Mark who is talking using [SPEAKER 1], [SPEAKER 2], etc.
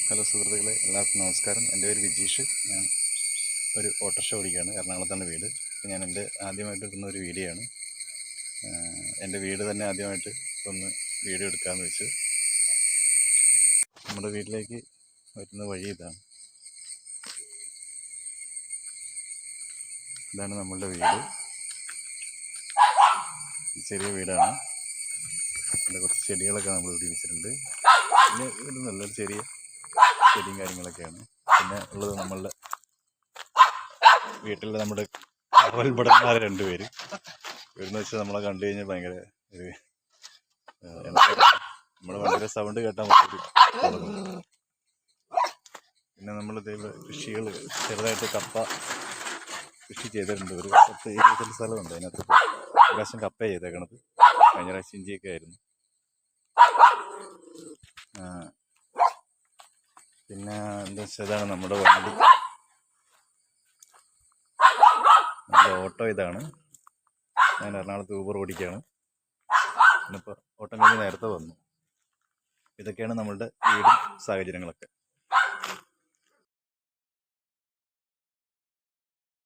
[SPEAKER 1] Hello സുഹൃത്തുക്കളെ, എല്ലാവർക്കും നമസ്കാരം. എൻ്റെ പേര് വിജീഷ്. ഞാൻ ഒരു ഓട്ടോറിക്ഷ ഓടിക്കുകയാണ്. എറണാകുളത്താണ് വീട്. അപ്പോൾ ഞാൻ ആദ്യമായിട്ട് ഇടുന്ന ഒരു വീഡിയോ ആണ്. എൻ്റെ വീട് തന്നെ ആദ്യമായിട്ട് ഒന്ന് വീഡിയോ എടുക്കാമെന്ന് വെച്ചു. നമ്മുടെ വീട്ടിലേക്ക് വരുന്ന വഴി ഇതാണ്. ഇതാണ് നമ്മളുടെ വീട്. ചെറിയ വീടാണ്. ഇവിടെ കുറച്ച് ചെടികളൊക്കെ നമ്മൾ ഇവിടെ വെച്ചിട്ടുണ്ട്. പിന്നെ ഇവിടെ നല്ലൊരു ചെറിയ ചെടിയും കാര്യങ്ങളൊക്കെയാണ്. പിന്നെ ഉള്ളത് നമ്മളുടെ വീട്ടിൽ നമ്മുടെ അവൽപടന്മാർ രണ്ടുപേര് ഇവരെന്ന് വെച്ചാൽ നമ്മളെ കണ്ടു കഴിഞ്ഞാൽ ഭയങ്കര ഒരു നമ്മുടെ ഭയങ്കര സൗണ്ട് കേട്ടാൽ മതി. പിന്നെ നമ്മളിത് ഇവിടെ കൃഷികൾ ചെറുതായിട്ട് കപ്പ കൃഷി ചെയ്തിട്ടുണ്ട്. ഒരു 10-20 സ്ഥലമുണ്ട്. അതിനകത്ത് പ്രാവശ്യം കപ്പ ചെയ്തേക്കണത്. കഴിഞ്ഞ പ്രാവശ്യം ഇഞ്ചിയൊക്കെ ആയിരുന്നു. പിന്നെ എന്താ വെച്ചാൽ ഇതാണ് നമ്മുടെ വണ്ടി, നമ്മുടെ ഓട്ടോ ഇതാണ്. ഞാൻ എറണാകുളത്ത് ഊബർ ഓടിക്കുകയാണ്. പിന്നിപ്പോൾ ഓട്ടം കഴിഞ്ഞ് നേരത്തെ വന്നു. ഇതൊക്കെയാണ് നമ്മളുടെ വീടും സാഹചര്യങ്ങളൊക്കെ.